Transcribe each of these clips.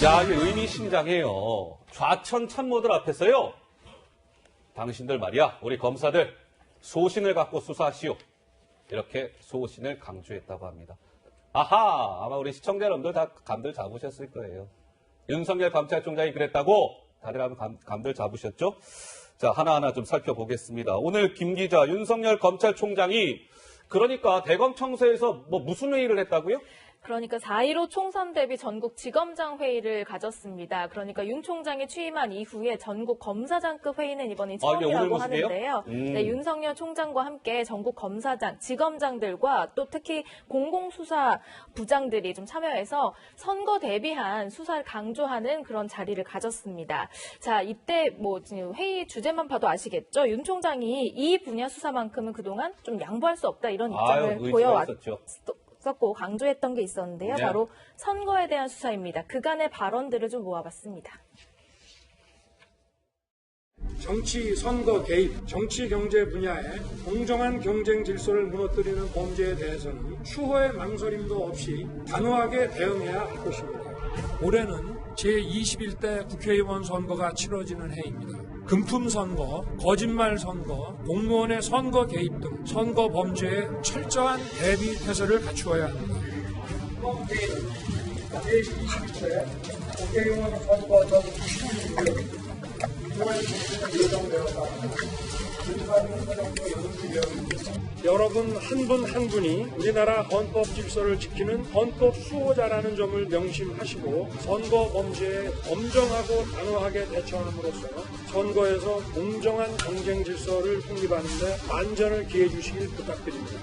야, 이게 의미심장해요. 좌천 참모들 앞에서요. 당신들 말이야, 우리 검사들 소신을 갖고 수사하시오. 이렇게 소신을 강조했다고 합니다. 아하, 아마 우리 시청자 여러분들 다 감들 잡으셨을 거예요. 윤석열 검찰총장이 그랬다고 다들 한번 감들 잡으셨죠? 자, 하나하나 좀 살펴보겠습니다. 오늘 김 기자, 윤석열 검찰총장이 그러니까 대검청사에서 무슨 회의를 했다고요? 그러니까 4.15 총선 대비 전국 지검장 회의를 가졌습니다. 그러니까 윤 총장이 취임한 이후에 전국 검사장급 회의는 이번이 처음이라고 하는데요. 네, 윤석열 총장과 함께 전국 검사장, 지검장들과 또 특히 공공수사 부장들이 좀 참여해서 선거 대비한 수사를 강조하는 그런 자리를 가졌습니다. 자, 이때 지금 회의 주제만 봐도 아시겠죠? 윤 총장이 이 분야 수사만큼은 그동안 좀 양보할 수 없다 이런 입장을 보여왔었죠. 고 강조했던 게 있었는데요. 네. 바로 선거에 대한 수사입니다. 그간의 발언들을 좀 모아봤습니다. 정치 선거 개입, 정치 경제 분야에 공정한 경쟁 질서를 무너뜨리는 범죄에 대해서는 추호의 망설임도 없이 단호하게 대응해야 할 것입니다. 올해는 제21대 국회의원 선거가 치러지는 해입니다. 금품 선거, 거짓말 선거, 공무원의 선거 개입 등 선거 범죄에 철저한 대비 태세를 갖추어야 합니다. 제21대 국회의원 선거 전 여러분 한 분 한 분이 우리나라 헌법 질서를 지키는 헌법 수호자라는 점을 명심하시고 선거 범죄에 엄정하고 단호하게 대처함으로써 선거에서 공정한 경쟁 질서를 확립하는 데 만전을 기해 주시길 부탁드립니다.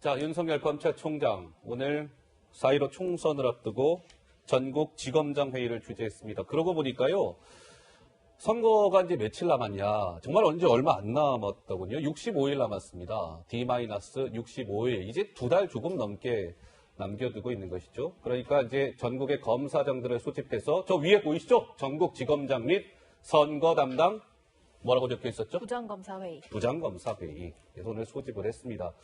자, 윤석열 검찰총장 오늘 4.15 총선을 앞두고 전국 지검장 회의를 주재했습니다. 그러고 보니까요. 선거가 이제 며칠 남았냐. 정말 언제 얼마 안 남았더군요. 65일 남았습니다. D-65일. 이제 2달 조금 넘게 남겨두고 있는 것이죠. 그러니까 이제 전국의 검사장들을 소집해서 저 위에 보이시죠? 전국 지검장 및 선거 담당 뭐라고 적혀 있었죠? 부장검사회의. 부장검사회의. 그래서 오늘 소집을 했습니다.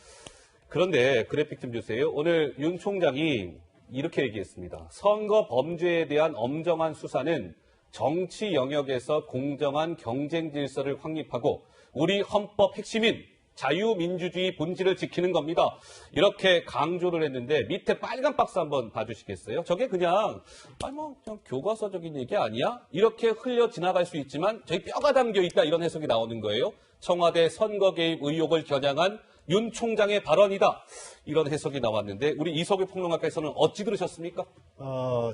그런데 그래픽 좀 주세요. 오늘 윤 총장이 이렇게 얘기했습니다. 선거 범죄에 대한 엄정한 수사는 정치 영역에서 공정한 경쟁 질서를 확립하고 우리 헌법 핵심인 자유민주주의 본질을 지키는 겁니다. 이렇게 강조를 했는데 밑에 빨간 박스 한번 봐주시겠어요? 저게 그냥 그냥 교과서적인 얘기 아니야? 이렇게 흘려 지나갈 수 있지만 저희 뼈가 담겨 있다 이런 해석이 나오는 거예요. 청와대 선거 개입 의혹을 겨냥한 윤 총장의 발언이다. 이런 해석이 나왔는데 우리 이석유 평론가께서는 어찌 들으셨습니까?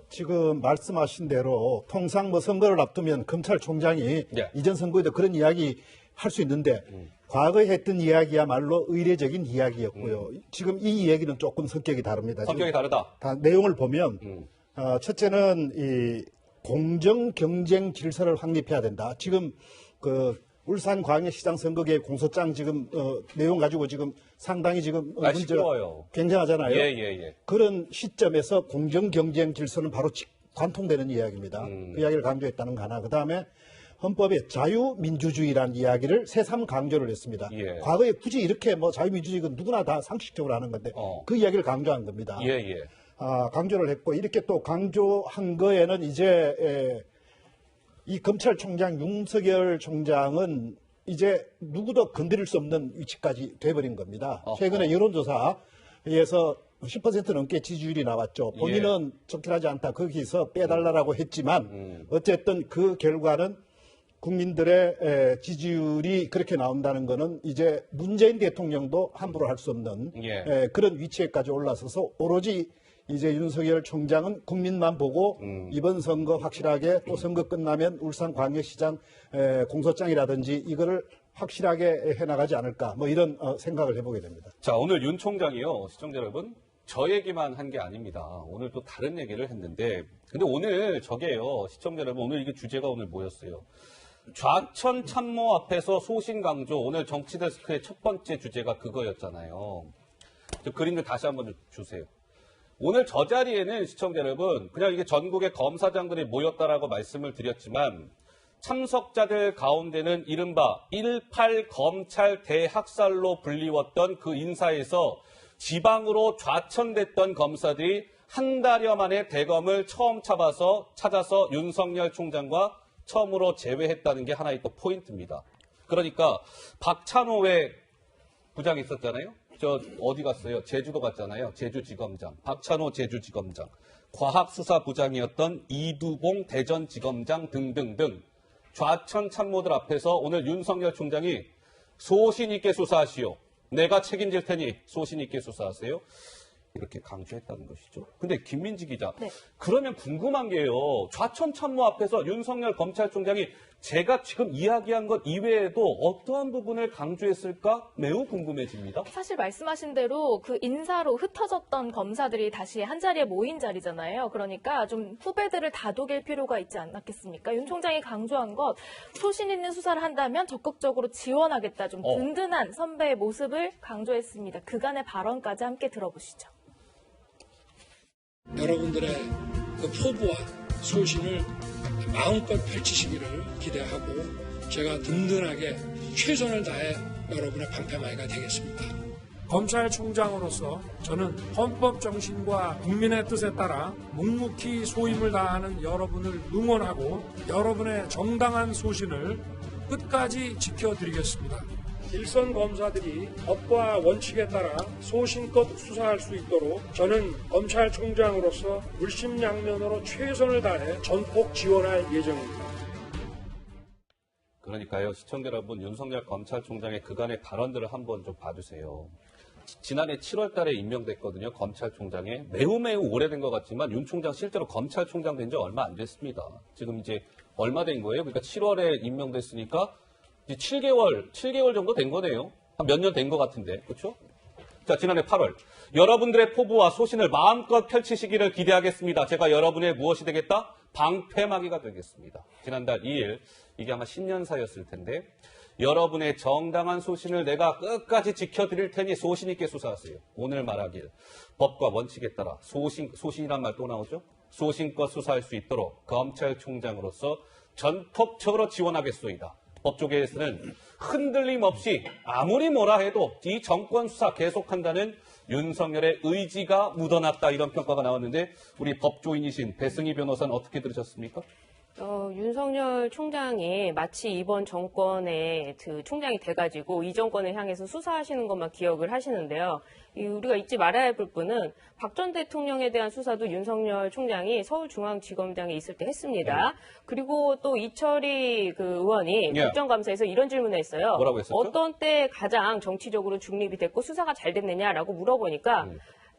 지금 말씀하신 대로 통상 선거를 앞두면 검찰총장이 이전 선거에도 그런 이야기 할 수 있는데 과거에 했던 이야기야말로 의례적인 이야기였고요. 지금 이 이야기는 조금 성격이 다릅니다. 성격이 다르다. 내용을 보면 첫째는 이 공정 경쟁 질서를 확립해야 된다. 지금 울산광역시장 선거계 공소장 지금 내용 가지고 지금 상당히 지금 문제가 굉장하잖아요. 예. 그런 시점에서 공정 경쟁 질서는 바로 관통되는 이야기입니다. 그 이야기를 강조했다는 거 하나. 그다음에 헌법에 자유민주주의라는 이야기를 새삼 강조를 했습니다. 예. 과거에 굳이 이렇게 자유민주주의는 누구나 다 상식적으로 하는 건데 그 이야기를 강조한 겁니다. 예. 강조를 했고 이렇게 또 강조한 거에는 이제 이 검찰총장 윤석열 총장은 이제 누구도 건드릴 수 없는 위치까지 돼버린 겁니다. 최근에 여론조사에서 10% 넘게 지지율이 나왔죠. 본인은 적절하지 않다. 거기서 빼달라고 했지만 어쨌든 그 결과는 국민들의 지지율이 그렇게 나온다는 거는 이제 문재인 대통령도 함부로 할 수 없는 그런 위치에까지 올라서서 오로지 이제 윤석열 총장은 국민만 보고 이번 선거 확실하게 또 선거 끝나면 울산광역시장 공소장이라든지 이거를 확실하게 해나가지 않을까 이런 생각을 해보게 됩니다. 자, 오늘 윤 총장이요. 시청자 여러분. 저 얘기만 한 게 아닙니다. 오늘 또 다른 얘기를 했는데 근데 오늘 저게요. 시청자 여러분 오늘 이게 주제가 오늘 뭐였어요? 좌천 참모 앞에서 소신 강조. 오늘 정치데스크의 첫 번째 주제가 그거였잖아요. 저 그림을 다시 한번 주세요. 오늘 저 자리에는 시청자 여러분 그냥 이게 전국의 검사장들이 모였다라고 말씀을 드렸지만 참석자들 가운데는 이른바 18 검찰 대학살로 불리웠던 그 인사에서 지방으로 좌천됐던 검사들이 한 달여 만에 대검을 처음 찾아서 윤석열 총장과 처음으로 재회했다는 게 하나의 또 포인트입니다. 그러니까 박찬호의 부장이 있었잖아요. 저 어디 갔어요? 제주도 갔잖아요. 제주지검장. 박찬호 제주지검장. 과학수사부장이었던 이두봉 대전지검장 등등등 좌천 참모들 앞에서 오늘 윤석열 총장이 소신 있게 수사하시오. 내가 책임질 테니 소신 있게 수사하세요. 이렇게 강조했다는 것이죠. 근데 김민지 기자, 네. 그러면 궁금한 게요. 좌천 참모 앞에서 윤석열 검찰총장이 제가 지금 이야기한 것 이외에도 어떠한 부분을 강조했을까 매우 궁금해집니다. 사실 말씀하신 대로 그 인사로 흩어졌던 검사들이 다시 한자리에 모인 자리잖아요. 그러니까 좀 후배들을 다독일 필요가 있지 않았겠습니까? 윤 총장이 강조한 것, 소신 있는 수사를 한다면 적극적으로 지원하겠다. 좀 든든한 선배의 모습을 강조했습니다. 그간의 발언까지 함께 들어보시죠. 여러분들의 그 포부와 소신을 마음껏 펼치시기를 기대하고 제가 든든하게 최선을 다해 여러분의 방패막이가 되겠습니다. 검찰총장으로서 저는 헌법 정신과 국민의 뜻에 따라 묵묵히 소임을 다하는 여러분을 응원하고 여러분의 정당한 소신을 끝까지 지켜드리겠습니다. 일선 검사들이 법과 원칙에 따라 소신껏 수사할 수 있도록 저는 검찰총장으로서 물심양면으로 최선을 다해 전폭 지원할 예정입니다. 그러니까요, 시청자 여러분, 윤석열 검찰총장의 그간의 발언들을 한번 좀 봐주세요. 지난해 7월 달에 임명됐거든요, 검찰총장에. 매우 오래된 것 같지만 윤 총장 실제로 검찰총장 된 지 얼마 안 됐습니다. 지금 이제 얼마 된 거예요? 그러니까 7월에 임명됐으니까 이제 7개월 정도 된 거네요. 한 몇 년 된 것 같은데, 그렇죠? 자, 지난해 8월. 여러분들의 포부와 소신을 마음껏 펼치시기를 기대하겠습니다. 제가 여러분의 무엇이 되겠다? 방패막이가 되겠습니다. 지난달 2일, 이게 아마 신년사였을 텐데, 여러분의 정당한 소신을 내가 끝까지 지켜드릴 테니 소신 있게 수사하세요. 오늘 말하길, 법과 원칙에 따라 소신이란 말 또 나오죠? 소신껏 수사할 수 있도록 검찰총장으로서 전폭적으로 지원하겠소이다. 법조계에서는 흔들림 없이 아무리 뭐라 해도 이 정권 수사 계속한다는 윤석열의 의지가 묻어났다, 이런 평가가 나왔는데 우리 법조인이신 배승희 변호사는 어떻게 들으셨습니까? 윤석열 총장이 마치 이번 정권의 그 총장이 돼가지고 이 정권을 향해서 수사하시는 것만 기억을 하시는데요. 우리가 잊지 말아야 할 부분은 박 전 대통령에 대한 수사도 윤석열 총장이 서울중앙지검장에 있을 때 했습니다. 그리고 또 이철희 그 의원이 국정감사에서 이런 질문을 했어요. 뭐라고 했었죠? 어떤 때 가장 정치적으로 중립이 됐고 수사가 잘 됐느냐라고 물어보니까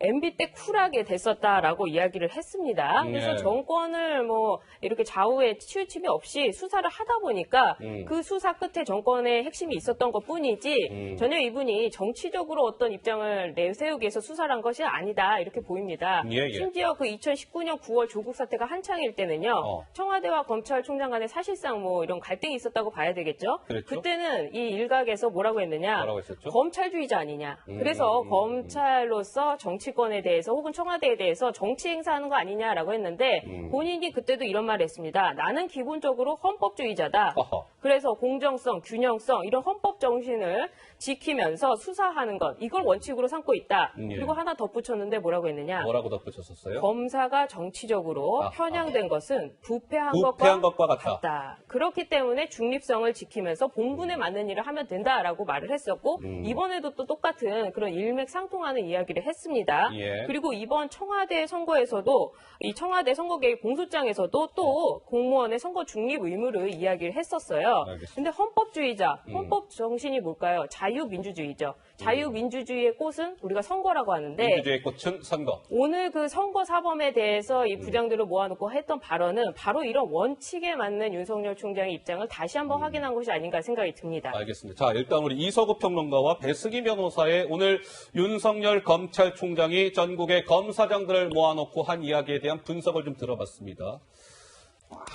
MB 때 쿨하게 됐었다라고 이야기를 했습니다. 그래서 정권을 뭐 이렇게 좌우에 치우침이 없이 수사를 하다 보니까 그 수사 끝에 정권의 핵심이 있었던 것 뿐이지 전혀 이분이 정치적으로 어떤 입장을 내세우기 위해서 수사를 한 것이 아니다, 이렇게 보입니다. 심지어 그 2019년 9월 조국 사태가 한창일 때는요. 청와대와 검찰총장 간에 사실상 뭐 이런 갈등이 있었다고 봐야 되겠죠. 그랬죠? 그때는 이 일각에서 뭐라고 했느냐. 뭐라고 했었죠? 검찰주의자 아니냐. 그래서 검찰로서 정치권에 대해서 혹은 청와대에 대해서 정치 행사하는 거 아니냐라고 했는데 본인이 그때도 이런 말을 했습니다. 나는 기본적으로 헌법주의자다. 그래서 공정성, 균형성 이런 헌법 정신을 지키면서 수사하는 것, 이걸 원칙으로 삼고 있다. 그리고 하나 덧붙였는데 뭐라고 했느냐. 뭐라고 덧붙였었어요? 검사가 정치적으로 편향된 것은 부패한 것과 같다. 그렇기 때문에 중립성을 지키면서 본분에 맞는 일을 하면 된다라고 말을 했었고 이번에도 또 똑같은 그런 일맥상통하는 이야기를 했습니다. 그리고 이번 청와대 선거에서도 이 청와대 선거 개입 공소장에서도 또 공무원의 선거 중립 의무를 이야기를 했었어요. 근데 헌법주의자, 헌법 정신이 뭘까요? 자유민주주의죠. 자유민주주의의 꽃은 우리가 선거라고 하는데 민주주의의 꽃은 선거. 오늘 그 선거 사범에 대해서 이 부장들을 모아놓고 했던 발언은 바로 이런 원칙에 맞는 윤석열 총장의 입장을 다시 한번 확인한 것이 아닌가 생각이 듭니다. 알겠습니다. 자, 일단 우리 이서구 평론가와 배승희 변호사의 오늘 윤석열 검찰총장이 전국의 검사장들을 모아놓고 한 이야기에 대한 분석을 좀 들어봤습니다.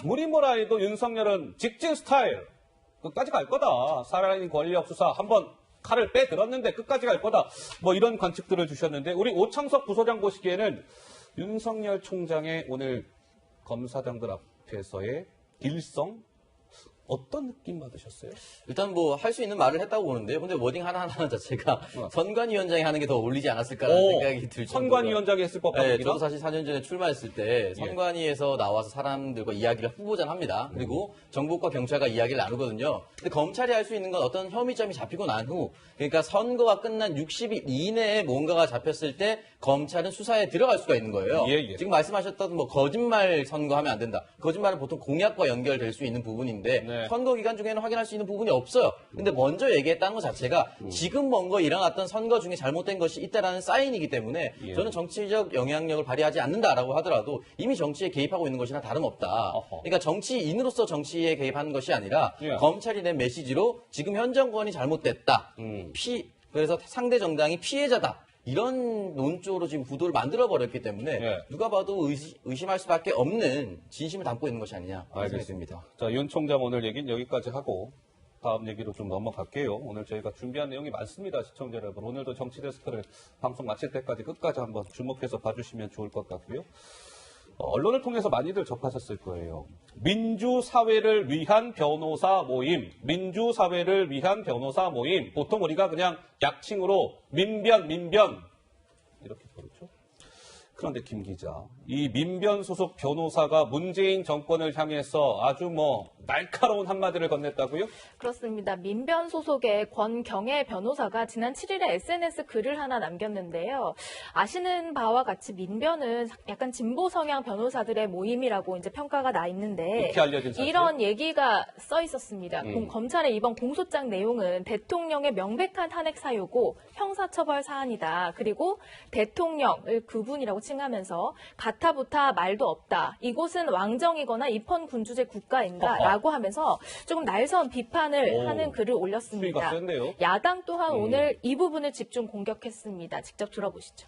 아무리 뭐라 해도 윤석열은 직진 스타일. 끝까지 갈 거다. 살아있는 권력 수사 한번 칼을 빼들었는데 끝까지 갈 거다. 뭐 이런 관측들을 주셨는데 우리 오창석 부소장 보시기에는 윤석열 총장의 오늘 검사장들 앞에서의 일성 어떤 느낌 받으셨어요? 일단 뭐 할 수 있는 말을 했다고 보는데요. 근데 워딩 하나하나 자체가 선관위원장이 하는 게 더 어울리지 않았을까라는 생각이 들 정도로. 선관위원장이 했을 것 같습니다. 네, 저도 사실 4년 전에 출마했을 때 선관위에서 나와서 사람들과 이야기를 후보자는 합니다. 그리고 정부과 경찰과 이야기를 나누거든요. 근데 검찰이 할 수 있는 건 어떤 혐의점이 잡히고 난 후, 그러니까 선거가 끝난 60일 이내에 뭔가가 잡혔을 때 검찰은 수사에 들어갈 수가 있는 거예요. 예. 지금 말씀하셨던 뭐 거짓말 선거하면 안 된다. 거짓말은 보통 공약과 연결될 수 있는 부분인데 네. 선거 기간 중에는 확인할 수 있는 부분이 없어요. 근데 먼저 얘기했다는 것 자체가 지금 뭔가 일어났던 선거 중에 잘못된 것이 있다라는 사인이기 때문에 저는 정치적 영향력을 발휘하지 않는다라고 하더라도 이미 정치에 개입하고 있는 것이나 다름없다. 그러니까 정치인으로서 정치에 개입하는 것이 아니라 검찰이 낸 메시지로 지금 현 정권이 잘못됐다. 그래서 상대 정당이 피해자다. 이런 논조로 지금 구도를 만들어버렸기 때문에 누가 봐도 의심할 수밖에 없는 진심을 담고 있는 것이 아니냐 생각이 듭니다. 자, 윤 총장 오늘 얘기는 여기까지 하고 다음 얘기로 좀 넘어갈게요. 오늘 저희가 준비한 내용이 많습니다. 시청자 여러분. 오늘도 정치데스크를 방송 마칠 때까지 끝까지 한번 주목해서 봐주시면 좋을 것 같고요. 언론을 통해서 많이들 접하셨을 거예요. 민주사회를 위한 변호사 모임, 민주사회를 위한 변호사 모임. 보통 우리가 그냥 약칭으로 민변 이렇게 부르죠. 그런데 김 기자, 이 민변 소속 변호사가 문재인 정권을 향해서 아주 날카로운 한마디를 건넸다고요? 그렇습니다. 민변 소속의 권경애 변호사가 지난 7일에 SNS 글을 하나 남겼는데요. 아시는 바와 같이 민변은 약간 진보 성향 변호사들의 모임이라고 이제 평가가 나 있는데 이렇게 알려진 사실? 이런 얘기가 써 있었습니다. 검찰의 이번 공소장 내용은 대통령의 명백한 탄핵 사유고 형사처벌 사안이다. 그리고 대통령을 그분이라고 칭하면서 가타부타 말도 없다. 이곳은 왕정이거나 입헌 군주제 국가인가? 라고 하면서 조금 날선 비판을 하는 글을 올렸습니다. 수위가 센데요? 야당 또한 오늘 이 부분을 집중 공격했습니다. 직접 들어보시죠.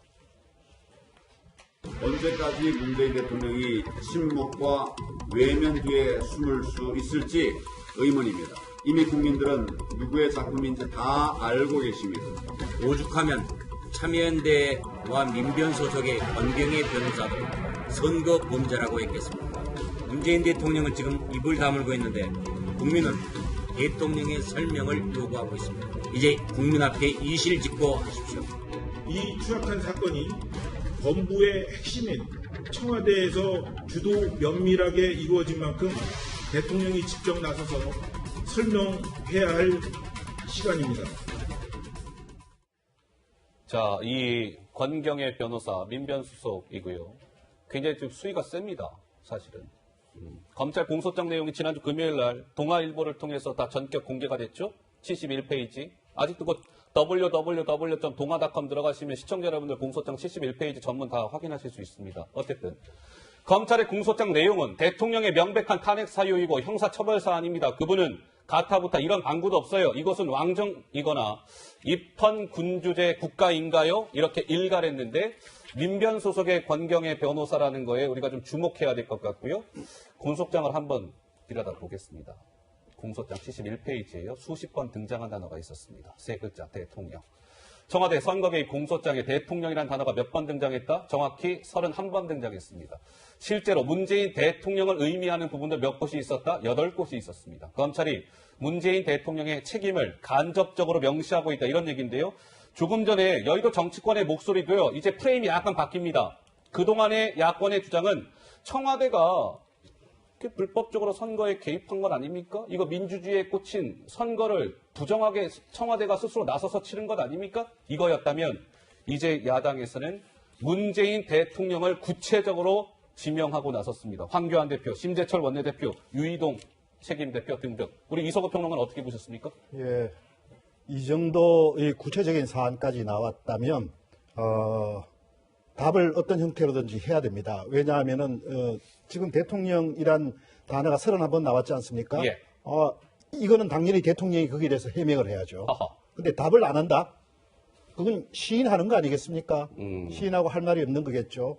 언제까지 문재인 대통령이 침묵과 외면 뒤에 숨을 수 있을지 의문입니다. 이미 국민들은 누구의 작품인지 다 알고 계십니다. 오죽하면 참여연대와 민변 소속의 권경애 변호사도 선거 범죄라고 했겠습니다. 문재인 대통령은 지금 입을 다물고 있는데 국민은 대통령의 설명을 요구하고 있습니다. 이제 국민 앞에 이실직고 하십시오. 이 추악한 사건이 범부의 핵심인 청와대에서 주도 면밀하게 이루어진 만큼 대통령이 직접 나서서 설명해야 할 시간입니다. 자, 이 권경애 변호사 민변 소속이고요. 굉장히 좀 수위가 셉니다. 사실은. 검찰 공소장 내용이 지난주 금요일 날 동아일보를 통해서 다 전격 공개가 됐죠. 71페이지. 아직도 그 www.동아닷컴 들어가시면 시청자 여러분들 공소장 71페이지 전문 다 확인하실 수 있습니다. 어쨌든 검찰의 공소장 내용은 대통령의 명백한 탄핵 사유이고 형사처벌 사안입니다. 그분은 가타부타 이런 방구도 없어요. 이것은 왕정이거나 입헌 군주제 국가인가요? 이렇게 일갈했는데 민변 소속의 권경애 변호사라는 거에 우리가 좀 주목해야 될 것 같고요. 공소장을 한번 들여다 보겠습니다. 공소장 71페이지예요. 수십 번 등장한 단어가 있었습니다. 세 글자 대통령. 청와대 선거 개입 공소장에 대통령이라는 단어가 몇 번 등장했다? 정확히 31번 등장했습니다. 실제로 문재인 대통령을 의미하는 부분도 몇 곳이 있었다? 8곳이 있었습니다. 검찰이 문재인 대통령의 책임을 간접적으로 명시하고 있다. 이런 얘기인데요. 조금 전에 여의도 정치권의 목소리도요. 이제 프레임이 약간 바뀝니다. 그동안의 야권의 주장은 청와대가 불법적으로 선거에 개입한 건 아닙니까? 이거 민주주의에 꽂힌 선거를 부정하게 청와대가 스스로 나서서 치른 것 아닙니까? 이거였다면 이제 야당에서는 문재인 대통령을 구체적으로 지명하고 나섰습니다. 황교안 대표, 심재철 원내대표, 유이동 책임대표 등등. 우리 이석우 평론가는 어떻게 보셨습니까? 예, 이 정도의 구체적인 사안까지 나왔다면 답을 어떤 형태로든지 해야 됩니다. 왜냐하면은 지금 대통령이란 단어가 31번 나왔지 않습니까? 예. 이거는 당연히 대통령이 거기에 대해서 해명을 해야죠. 근데 답을 안 한다? 그건 시인하는 거 아니겠습니까? 시인하고 할 말이 없는 거겠죠.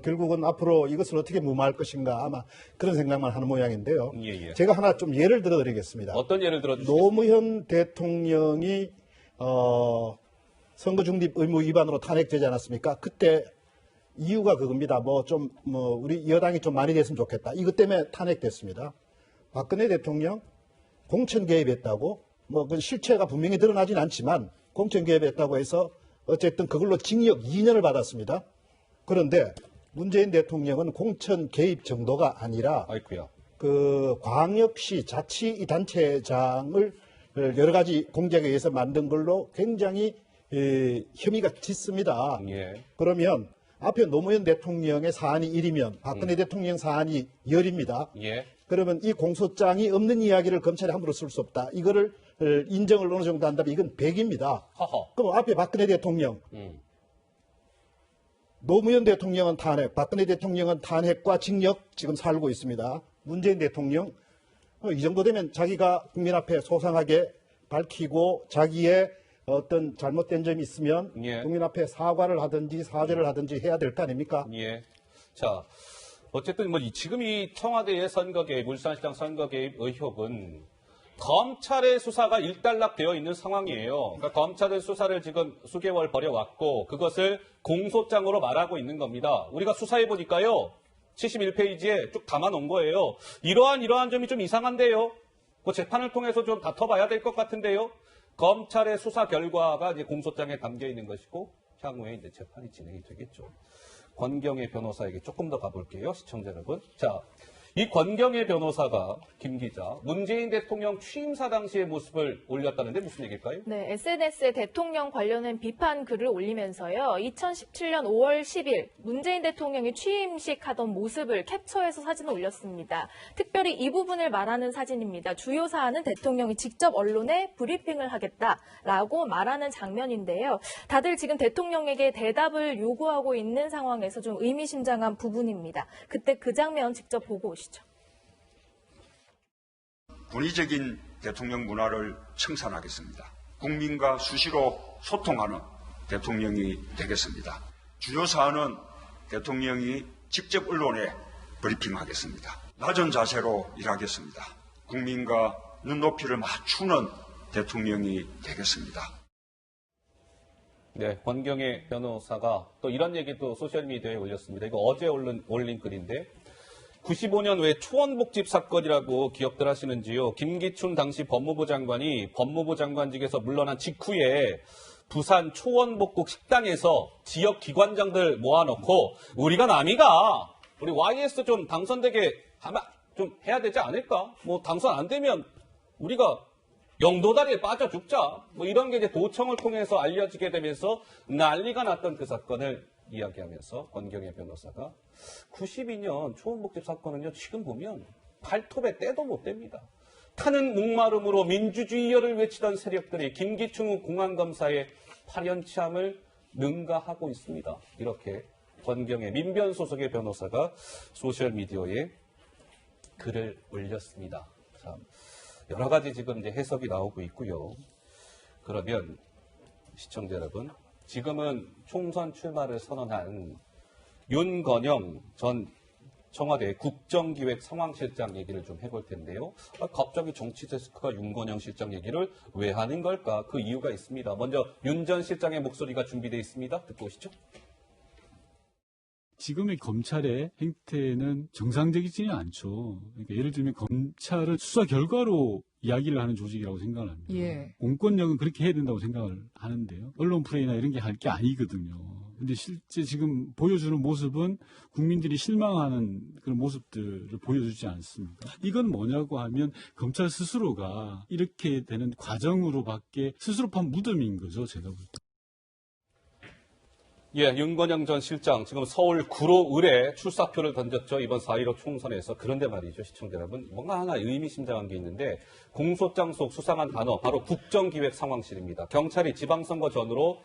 결국은 앞으로 이것을 어떻게 무마할 것인가 아마 그런 생각만 하는 모양인데요. 예. 제가 하나 좀 예를 들어드리겠습니다. 어떤 예를 들어주시겠습니까? 노무현 대통령이 선거 중립 의무 위반으로 탄핵되지 않았습니까? 그때 이유가 그겁니다. 우리 여당이 좀 많이 됐으면 좋겠다. 이것 때문에 탄핵됐습니다. 박근혜 대통령 공천 개입했다고, 뭐 그 실체가 분명히 드러나진 않지만 공천 개입했다고 해서 어쨌든 그걸로 징역 2년을 받았습니다. 그런데 문재인 대통령은 공천 개입 정도가 아니라 아이쿠야. 그 광역시 자치단체장을 여러 가지 공작에 의해서 만든 걸로 굉장히 혐의가 짙습니다. 예. 그러면 앞에 노무현 대통령의 사안이 1이면 박근혜 대통령 사안이 10입니다. 예. 그러면 이 공소장이 없는 이야기를 검찰이 함부로 쓸 수 없다. 이거를 인정을 어느 정도 한다면 이건 100입니다. 허허. 그럼 앞에 박근혜 대통령, 노무현 대통령은 탄핵, 박근혜 대통령은 탄핵과 징역 지금 살고 있습니다. 문재인 대통령 이 정도 되면 자기가 국민 앞에 소상하게 밝히고 자기의 어떤 잘못된 점이 있으면 예. 국민 앞에 사과를 하든지 사죄를 하든지 해야 될 거 아닙니까? 예. 자, 어쨌든 뭐 지금 이 청와대의 선거 개입, 울산시장 선거 개입 의혹은 검찰의 수사가 일단락되어 있는 상황이에요. 그러니까 검찰은 수사를 지금 수개월 벌여왔고 그것을 공소장으로 말하고 있는 겁니다. 우리가 수사해 보니까요. 71페이지에 쭉 담아놓은 거예요. 이러한 점이 좀 이상한데요. 그 재판을 통해서 좀 다퉈봐야 될 것 같은데요. 검찰의 수사 결과가 이제 공소장에 담겨 있는 것이고 향후에 이제 재판이 진행이 되겠죠. 권경의 변호사에게 조금 더 가볼게요, 시청자 여러분. 자, 이 권경의 변호사가 김 기자, 문재인 대통령 취임사 당시의 모습을 올렸다는데 무슨 얘기일까요? 네, SNS에 대통령 관련한 비판 글을 올리면서요. 2017년 5월 10일 문재인 대통령이 취임식 하던 모습을 캡처해서 사진을 올렸습니다. 특별히 이 부분을 말하는 사진입니다. 주요 사안은 대통령이 직접 언론에 브리핑을 하겠다라고 말하는 장면인데요. 다들 지금 대통령에게 대답을 요구하고 있는 상황에서 좀 의미심장한 부분입니다. 그때 그 장면 직접 보고 오시죠. 권위적인 대통령 문화를 청산하겠습니다. 국민과 수시로 소통하는 대통령이 되겠습니다. 주요 사안은 대통령이 직접 언론에 브리핑하겠습니다. 낮은 자세로 일하겠습니다. 국민과 눈높이를 맞추는 대통령이 되겠습니다. 네, 권경의 변호사가 또 이런 얘기도 소셜미디어에 올렸습니다. 이거 어제 올린 글인데 95년 왜 초원복집 사건이라고 기억들 하시는지요? 김기춘 당시 법무부 장관이 법무부 장관직에서 물러난 직후에 부산 초원복국 식당에서 지역 기관장들 모아놓고 우리가 남이가 우리 YS 좀 당선되게 아마 좀 해야 되지 않을까? 뭐 당선 안 되면 우리가 영도다리에 빠져 죽자. 뭐 이런 게 이제 도청을 통해서 알려지게 되면서 난리가 났던 그 사건을 이야기하면서 권경의 변호사가 92년 초원복집 사건은요, 지금 보면 발톱에 때도 못 댑니다. 타는 목마름으로 민주주의열을 외치던 세력들이 김기춘 공안검사의 파렴치함을 능가하고 있습니다. 이렇게 권경의 민변 소속의 변호사가 소셜미디어에 글을 올렸습니다. 참, 여러 가지 지금 이제 해석이 나오고 있고요. 그러면 시청자 여러분, 지금은 총선 출마를 선언한 윤건영 전 청와대 국정기획 상황실장 얘기를 좀 해볼 텐데요. 갑자기 정치데스크가 윤건영 실장 얘기를 왜 하는 걸까? 그 이유가 있습니다. 먼저 윤 전 실장의 목소리가 준비되어 있습니다. 듣고 오시죠. 지금의 검찰의 행태는 정상적이지는 않죠. 그러니까 예를 들면 검찰은 수사 결과로 이야기를 하는 조직이라고 생각을 합니다. 예. 공권력은 그렇게 해야 된다고 생각을 하는데요. 언론 플레이나 이런 게 할 게 아니거든요. 근데 실제 지금 보여주는 모습은 국민들이 실망하는 그런 모습들을 보여주지 않습니까? 이건 뭐냐고 하면 검찰 스스로가 이렇게 되는 과정으로밖에 스스로 판 무덤인 거죠, 제가 볼 때. 예, 윤건영 전 실장 지금 서울 구로을에 출사표를 던졌죠. 이번 4.15 총선에서. 그런데 말이죠, 시청자 여러분. 뭔가 하나 의미심장한 게 있는데 공소장 속 수상한 단어 바로 국정기획상황실입니다. 경찰이 지방선거 전으로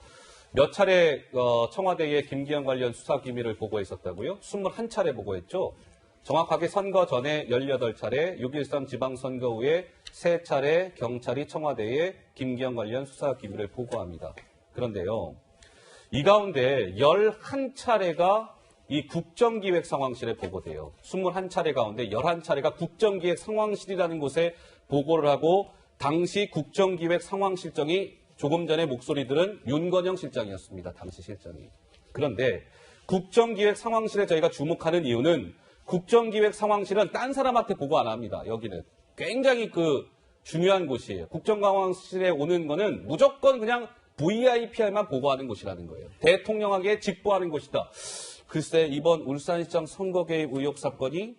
몇 차례 청와대에 김기현 관련 수사 기밀을 보고했었다고요? 21차례 보고했죠. 정확하게 선거 전에 18차례, 6.13 지방선거 후에 3차례 경찰이 청와대에 김기현 관련 수사 기밀을 보고합니다. 그런데요, 이 가운데 11차례가 이 국정기획상황실에 보고돼요. 21차례 가운데 11차례가 국정기획상황실이라는 곳에 보고를 하고 당시 국정기획상황실장이 조금 전에 목소리 들은 윤건영 실장이었습니다. 당시 실장이. 그런데 국정기획상황실에 저희가 주목하는 이유는 국정기획상황실은 딴 사람한테 보고 안 합니다. 여기는. 굉장히 중요한 곳이에요. 국정감황실에 오는 거는 무조건 그냥 VIP만 보고하는 곳이라는 거예요. 대통령에게 직보하는 곳이다. 글쎄 이번 울산시장 선거 개입 의혹 사건이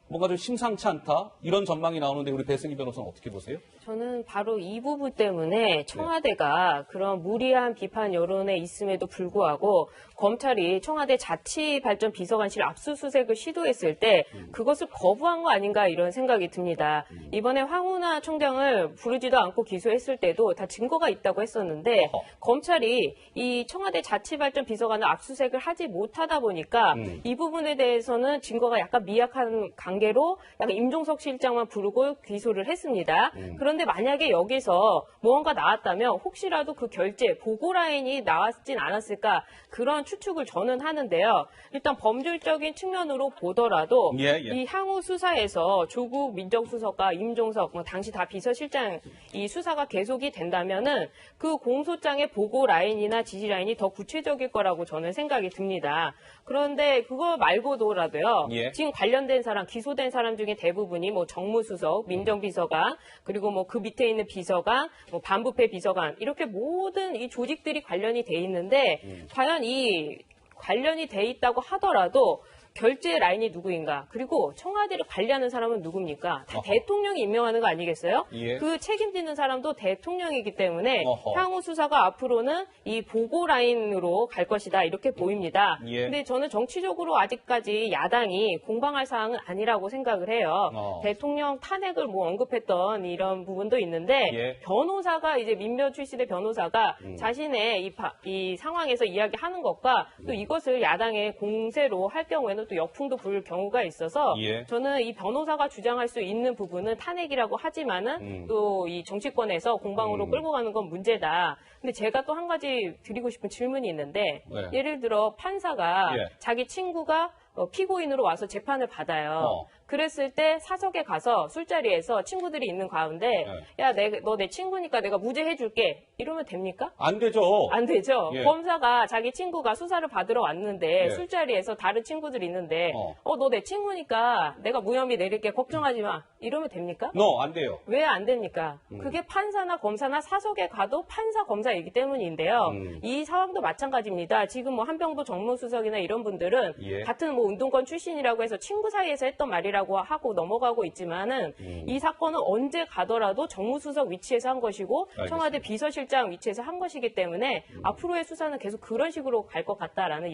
뭔가 좀 심상치 않다 이런 전망이 나오는데 우리 배승희 변호사는 어떻게 보세요? 저는 바로 이 부분 때문에 청와대가 그런 무리한 비판 여론에 있음에도 불구하고 검찰이 청와대 자치발전비서관실 압수수색을 시도했을 때 그것을 거부한 거 아닌가 이런 생각이 듭니다. 이번에 황운하 총장을 부르지도 않고 기소했을 때도 다 증거가 있다고 했었는데 검찰이 이 청와대 자치발전비서관을 압수수색을 하지 못하다 보니까 이 부분에 대해서는 증거가 약간 미약한 관계로 약간 임종석 실장만 부르고 기소를 했습니다. 그런데 만약에 여기서 무언가 나왔다면 혹시라도 그 결재, 보고 라인이 나왔진 않았을까 그런 추측을 저는 하는데요. 일단 법률적인 측면으로 보더라도 이 향후 수사에서 조국 민정수석과 임종석, 당시 다 비서실장 이 수사가 계속이 된다면은 그 공소장의 보고 라인이나 지시 라인이 더 구체적일 거라고 저는 생각이 듭니다. 그런데 그거 말고도라도요. 지금 관련된 사람, 기소된 사람 중에 대부분이 뭐 정무수석, 민정비서관, 그리고 뭐 그 밑에 있는 비서관, 뭐 반부패 비서관 이렇게 모든 이 조직들이 관련이 돼 있는데 과연 이 관련이 돼 있다고 하더라도 결제 라인이 누구인가? 그리고 청와대를 관리하는 사람은 누굽니까? 다 대통령이 임명하는 거 아니겠어요? 그 책임지는 사람도 대통령이기 때문에 향후 수사가 앞으로는 이 보고 라인으로 갈 것이다 이렇게 보입니다. 근데 저는 정치적으로 아직까지 야당이 공방할 사항은 아니라고 생각을 해요. 대통령 탄핵을 뭐 언급했던 이런 부분도 있는데 변호사가 이제 민변 출신의 변호사가 자신의 이 상황에서 이야기하는 것과 또 이것을 야당의 공세로 할 경우에는 또 역풍도 불 경우가 있어서 저는 이 변호사가 주장할 수 있는 부분은 탄핵이라고 하지만은 또 이 정치권에서 공방으로 끌고 가는 건 문제다. 근데 제가 또 한 가지 드리고 싶은 질문이 있는데 예를 들어 판사가 자기 친구가 피고인으로 와서 재판을 받아요. 그랬을 때 사석에 가서 술자리에서 친구들이 있는 가운데 야, 너 내 친구니까 내가 무죄 해줄게. 이러면 됩니까? 안 되죠. 안 되죠. 검사가 자기 친구가 수사를 받으러 왔는데 술자리에서 다른 친구들이 있는데 너 내 친구니까 내가 무혐의 내릴게 걱정하지 마. 이러면 됩니까? 안 돼요. 왜 안 됩니까? 그게 판사나 검사나 사석에 가도 판사, 검사이기 때문인데요. 이 상황도 마찬가지입니다. 지금 뭐 한병도 정무수석이나 이런 분들은 같은 뭐 운동권 출신이라고 해서 친구 사이에서 했던 말이라고 하고 넘어가고 있지만은 이 사건은 언제 가더라도 정무수석 위치에서 한 것이고 청와대 비서실장 위치에서 한 것이기 때문에 앞으로의 수사는 계속 그런 식으로 갈 것 같다라는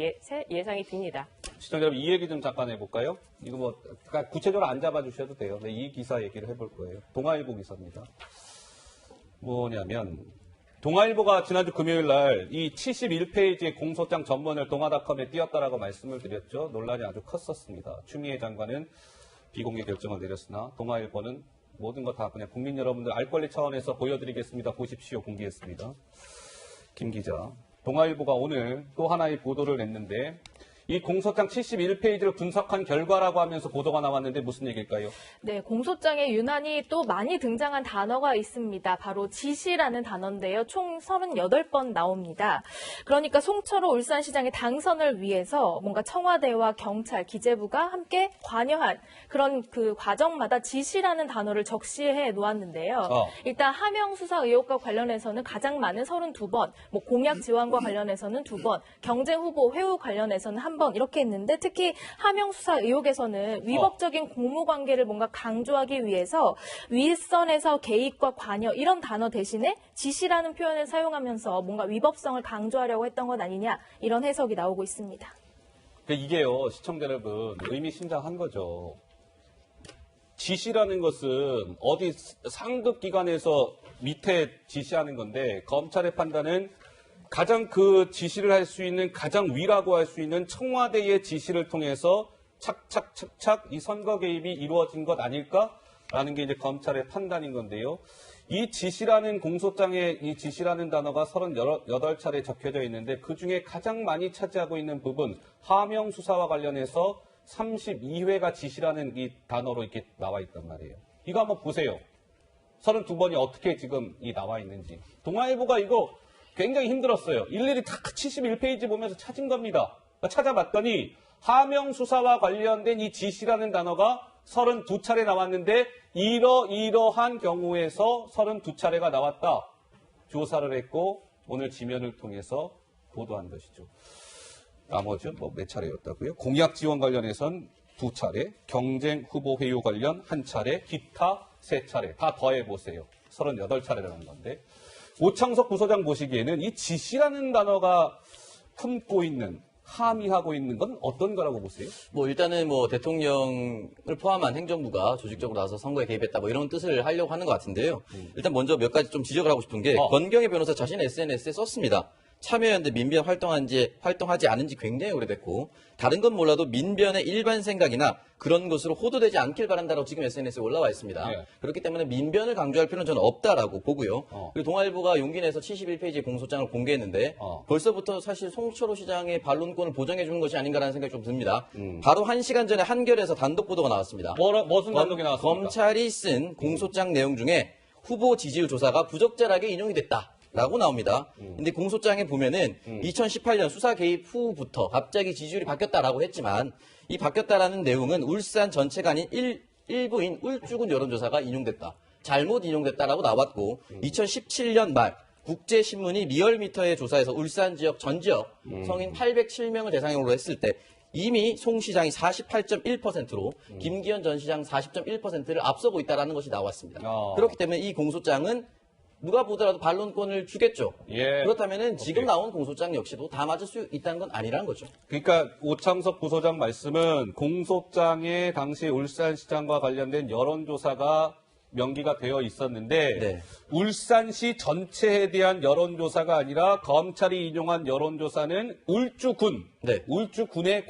예상이 듭니다. 시청자 여러분 이 얘기 좀 잠깐 해볼까요? 이거 뭐 구체적으로 안 잡아주셔도 돼요. 네, 이 기사 얘기를 해볼 거예요. 동아일보 기사입니다. 뭐냐면 동아일보가 지난주 금요일 날 이 71페이지의 공소장 전문을 동아닷컴에 띄웠다라고 말씀을 드렸죠. 논란이 아주 컸었습니다. 추미애 장관은 비공개 결정을 내렸으나 동아일보는 모든 거 다 그냥 국민 여러분들 알 권리 차원에서 보여드리겠습니다. 보십시오. 공개했습니다. 김 기자. 동아일보가 오늘 또 하나의 보도를 냈는데 이 공소장 71페이지를 분석한 결과라고 하면서 보도가 나왔는데 무슨 얘기일까요? 네, 공소장에 유난히 또 많이 등장한 단어가 있습니다. 바로 지시라는 단어인데요. 총 38번 나옵니다. 그러니까 송철호 울산시장의 당선을 위해서 뭔가 청와대와 경찰, 기재부가 함께 관여한 그런 그 과정마다 지시라는 단어를 적시해 놓았는데요. 일단 하명 수사 의혹과 관련해서는 가장 많은 32번, 뭐 공약 지원과 관련해서는 2번, 경쟁 후보 회유 관련해서는 1번 이렇게 했는데 특히 하명 수사 의혹에서는 위법적인 공무 관계를 뭔가 강조하기 위해서 윗선에서 개입과 관여 이런 단어 대신에 지시라는 표현을 사용하면서 뭔가 위법성을 강조하려고 했던 것 아니냐 이런 해석이 나오고 있습니다. 이게요, 시청자 여러분 의미심장한 거죠. 지시라는 것은 어디 상급 기관에서 밑에 지시하는 건데 검찰의 판단은 가장 그 지시를 할 수 있는 가장 위라고 할 수 있는 청와대의 지시를 통해서 착착착착 이 선거 개입이 이루어진 것 아닐까라는 게 이제 검찰의 판단인 건데요. 이 지시라는 공소장에 이 지시라는 단어가 38차례 적혀져 있는데 그중에 가장 많이 차지하고 있는 부분 하명 수사와 관련해서 32회가 지시라는 이 단어로 이렇게 나와 있단 말이에요. 이거 한번 보세요. 32번이 어떻게 지금 이 나와 있는지. 동아일보가 이거 굉장히 힘들었어요. 일일이 다 71페이지 보면서 찾은 겁니다. 찾아봤더니 하명 수사와 관련된 이 지시라는 단어가 32차례 나왔는데 이러한 경우에서 32차례가 나왔다. 조사를 했고 오늘 지면을 통해서 보도한 것이죠. 나머지 몇 차례였다고요? 공약 지원 관련해선 2차례, 경쟁 후보 회유 관련 1차례, 기타 3차례. 다 더해보세요. 38차례라는 건데. 오창석 부소장 보시기에는 이 지시라는 단어가 품고 있는, 함의하고 있는 건 어떤 거라고 보세요? 일단은 대통령을 포함한 행정부가 조직적으로 나와서 선거에 개입했다 이런 뜻을 하려고 하는 것 같은데요. 일단 먼저 몇 가지 좀 지적을 하고 싶은 게 권경의 변호사 자신의 SNS에 썼습니다. 참여연대 민변 활동하지 않은 지 굉장히 오래됐고 다른 건 몰라도 민변의 일반 생각이나 그런 것으로 호도되지 않길 바란다라고 지금 SNS에 올라와 있습니다. 네. 그렇기 때문에 민변을 강조할 필요는 저는 없다라고 보고요. 그리고 동아일보가 용기 내서 71페이지 공소장을 공개했는데 벌써부터 사실 송철호 시장의 반론권을 보장해 주는 것이 아닌가라는 생각이 좀 듭니다. 바로 1시간 전에 한겨레에서 단독 보도가 나왔습니다. 무슨 단독이 나왔습니까? 검찰이 쓴 공소장 내용 중에 후보 지지율 조사가 부적절하게 인용이 됐다. 라고 나옵니다. 근데 공소장에 보면은 2018년 수사 개입 후부터 갑자기 지지율이 바뀌었다라고 했지만 이 바뀌었다라는 내용은 울산 전체가 아닌 일부인 울주군 여론조사가 인용됐다. 잘못 인용됐다라고 나왔고 2017년 말 국제신문이 리얼미터의 조사에서 울산 지역 전 지역 성인 807명을 대상으로 했을 때 이미 송 시장이 48.1%로 김기현 전 시장 40.1%를 앞서고 있다는 것이 나왔습니다. 그렇기 때문에 이 공소장은 누가 보더라도 반론권을 주겠죠. 예. 그렇다면은 지금 나온 공소장 역시도 다 맞을 수 있다는 건 아니라는 거죠. 그러니까 오창석 부소장 말씀은 공소장에 당시 울산시장과 관련된 여론조사가 명기가 되어 있었는데 네. 울산시 전체에 대한 여론조사가 아니라 검찰이 인용한 여론조사는 울주군, 네. 울주군에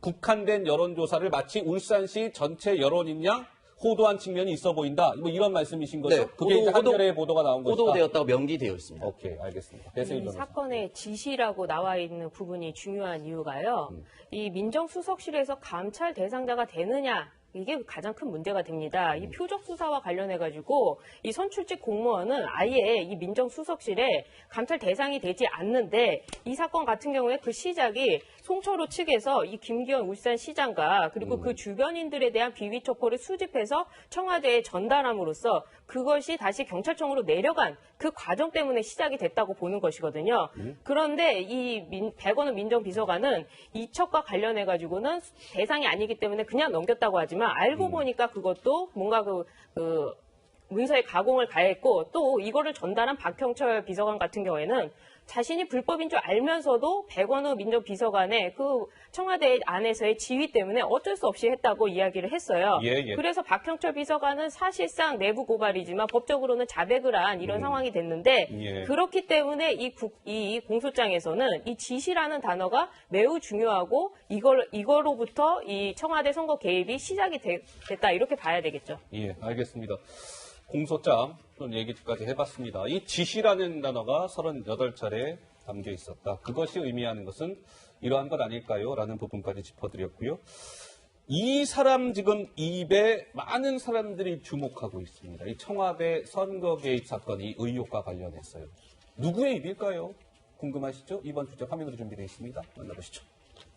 국한된 여론조사를 마치 울산시 전체 여론인 양 호도한 측면이 있어 보인다. 이런 말씀이신 거죠? 네, 그게 이제 한겨레 보도가 나온 거죠. 호도되었다고 명기되어 있습니다. 오케이, 알겠습니다. 이 사건의 지시라고 나와 있는 부분이 중요한 이유가요. 이 민정수석실에서 감찰 대상자가 되느냐. 이게 가장 큰 문제가 됩니다. 이 표적 수사와 관련해가지고 이 선출직 공무원은 아예 이 민정수석실에 감찰 대상이 되지 않는데 이 사건 같은 경우에 그 시작이 송철호 측에서 이 김기현 울산시장과 그리고 그 주변인들에 대한 비위 첩보를 수집해서 청와대에 전달함으로써 그것이 다시 경찰청으로 내려간 그 과정 때문에 시작이 됐다고 보는 것이거든요. 그런데 이 백원우 민정비서관은 이 첩과 관련해가지고는 대상이 아니기 때문에 그냥 넘겼다고 하지만 알고 보니까 그것도 뭔가 그 문서에 가공을 가했고 또 이거를 전달한 박형철 비서관 같은 경우에는 자신이 불법인 줄 알면서도 백원우 민정비서관의 그 청와대 안에서의 지위 때문에 어쩔 수 없이 했다고 이야기를 했어요. 예. 그래서 박형철 비서관은 사실상 내부 고발이지만 법적으로는 자백을 한 이런 상황이 됐는데 예. 그렇기 때문에 이 공소장에서는 이 지시라는 단어가 매우 중요하고 이거로부터 이 청와대 선거 개입이 시작이 됐다 이렇게 봐야 되겠죠. 예, 알겠습니다. 공소장 얘기까지 해봤습니다. 이 지시라는 단어가 38차례 담겨 있었다. 그것이 의미하는 것은 이러한 것 아닐까요? 라는 부분까지 짚어드렸고요. 이 사람 지금 입에 많은 사람들이 주목하고 있습니다. 이 청와대 선거 개입 사건 이 의혹과 관련해서요. 누구의 입일까요? 궁금하시죠? 이번 주제 화면으로 준비되어 있습니다. 만나보시죠.